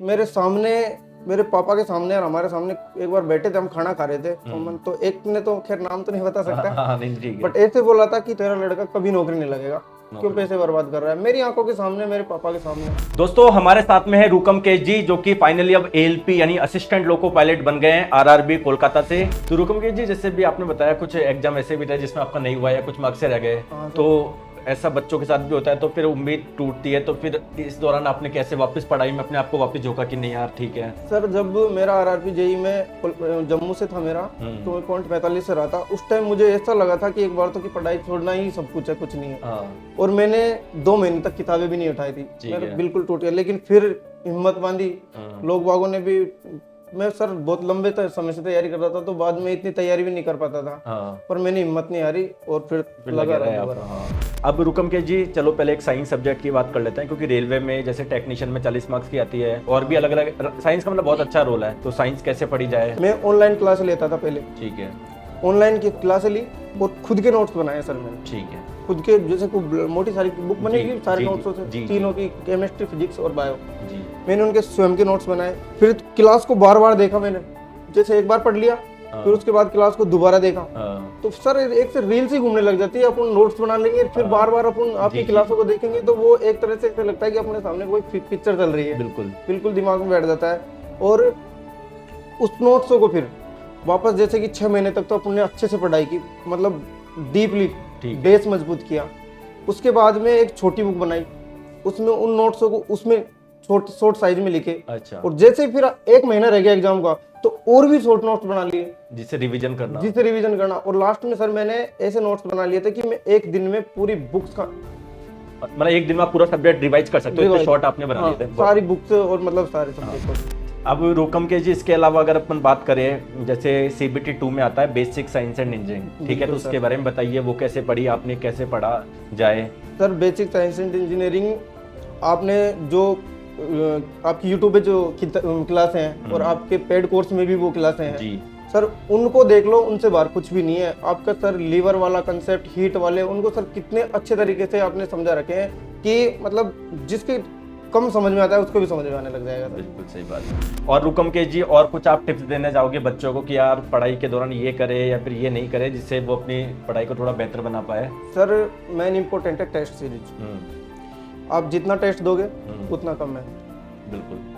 मेरे सामने, मेरे पापा के सामने और हमारे सामने एक बार बैठे थे, हम खाना खा रहे थे, तो एक ने तो खैर नाम तो नहीं बता सकता, हाँ, नहीं, ठीक है। बट ऐसे बोला था कि तेरा लड़का कभी नौकरी नहीं लगेगा, क्यों पैसे बर्बाद कर रहा है, मेरी आंखों के सामने, मेरे पापा के सामने। दोस्तों हमारे साथ में है रूकम केश जी, जो कि फाइनली अब एएलपी यानी असिस्टेंट लोको पायलट बन गए हैं आरआरबी कोलकाता से। तो रूकम केश जी, जैसे भी आपने बताया कुछ एग्जाम ऐसे भी थे जिसमें आपका नहीं हुआ या कुछ मार्क्स से रह गए, तो ऐसा बच्चों के साथ भी होता है, तो फिर उम्मीद टूटती है, तो फिर इस दौरान आपने कैसे वापस पढ़ाई में अपने आप को वापस झोंका कि नहीं यार ठीक है? सर जब मेरा आरआरबी जेई में जम्मू से था मेरा, तो मैं पॉइंट 45 से रहा था, उस टाइम मुझे ऐसा लगा था कि एक बार तो की पढ़ाई छोड़ना ही सब कुछ है, कुछ नहीं है। और मैंने 2 महीने तक किताबें भी नहीं उठाई थी, मेरा बिल्कुल टूट गया। लेकिन फिर हिम्मत बांधी, लोग बागों ने भी, मैं सर बहुत लंबे समय से तैयारी कर रहा था, तो बाद में इतनी तैयारी भी नहीं कर पाता था, पर मैंने हिम्मत नहीं हारी और फिर लगा रहा। अब रुकम के जी, चलो पहले एक साइंस सब्जेक्ट की बात कर लेते हैं, क्योंकि रेलवे में जैसे टेक्नीशियन में 40 मार्क्स की आती है, और भी अलग अलग साइंस का मतलब बहुत अच्छा रोल है, तो साइंस कैसे पढ़ी जाए? मैं ऑनलाइन क्लास लेता था पहले, ठीक है, ऑनलाइन की क्लास ली और खुद के नोट्स बनाए सर मैंने, ठीक है, खुद के, जैसे मोटी सारी बुक बनेगी सारे नोट्सों से, तीनों की, केमिस्ट्री, फिजिक्स और बायो, मैंने उनके स्वयं के नोट्स बनाए। फिर क्लास को बार बार देखा मैंने, जैसे एक बार पढ़ लिया, फिर उसके बाद क्लास को दोबारा देखा, तो सर एक से रील्स ही घूमने लग जाती है, अपन नोट्स बना लेंगे, फिर बार बार अपन आपकी क्लासों को देखेंगे, तो वो एक तरह से ऐसा लगता है कि अपने सामने कोई पिक्चर चल रही है, बिल्कुल दिमाग में बैठ जाता है। और उस नोट्सों को फिर वापस, जैसे कि 6 महीने तक तो अपन ने अच्छे से पढ़ाई की, मतलब डीपली बेस मजबूत किया। उसके बाद में एक छोटी बुक बनाई, उसमें उन नोट्सों को उसमें शॉर्ट साइज में लिखे। अच्छा। और जैसे फिर 1 महीना रह गया एग्जाम का, तो और भी शॉर्ट नोट्स बना लिए, जिससे रिवीजन करना। और लास्ट में सर मैंने ऐसे नोट्स बना लिए थे कि मैं एक दिन में पूरी बुक्स का, मतलब एक दिन में आप पूरा सब्जेक्ट रिवाइज कर सकते हो, इतने शॉर्ट आपने बना लिए थे सारी बुक्स, और मतलब सारे सब्जेक्ट। अब रुकम के जी, इसके अलावा अगर अपन बात करें, जैसे CBT 2 में आता है बेसिक साइंस एंड इंजीनियरिंग, ठीक है, तो उसके बारे में बताइए, वो कैसे पढ़ी आपने, कैसे पढ़ा जाए? Sir basic science and engineering आपने जो आपकी यूट्यूब पे जो क्लास हैं और आपके पेड कोर्स में भी वो क्लासें हैं जी, सर उनको देख लो, उनसे बाहर कुछ भी नहीं है। आपका सर लीवर वाला कंसेप्ट, हीट वाले, उनको सर कितने अच्छे तरीके से आपने समझा रखे हैं कि मतलब जिसके कम समझ में आता है उसको भी समझ में आने लग जाएगा। बिल्कुल सही बात है। और रुकम के जी, और कुछ आप टिप्स देना चाहोगे बच्चों को कि यार पढ़ाई के दौरान ये करे या फिर ये नहीं करे, जिससे वो अपनी पढ़ाई को थोड़ा बेहतर बना पाए? सर मेन इंपॉर्टेंट है टेस्ट सीरीज, आप जितना टेस्ट दोगे उतना कम है। बिल्कुल।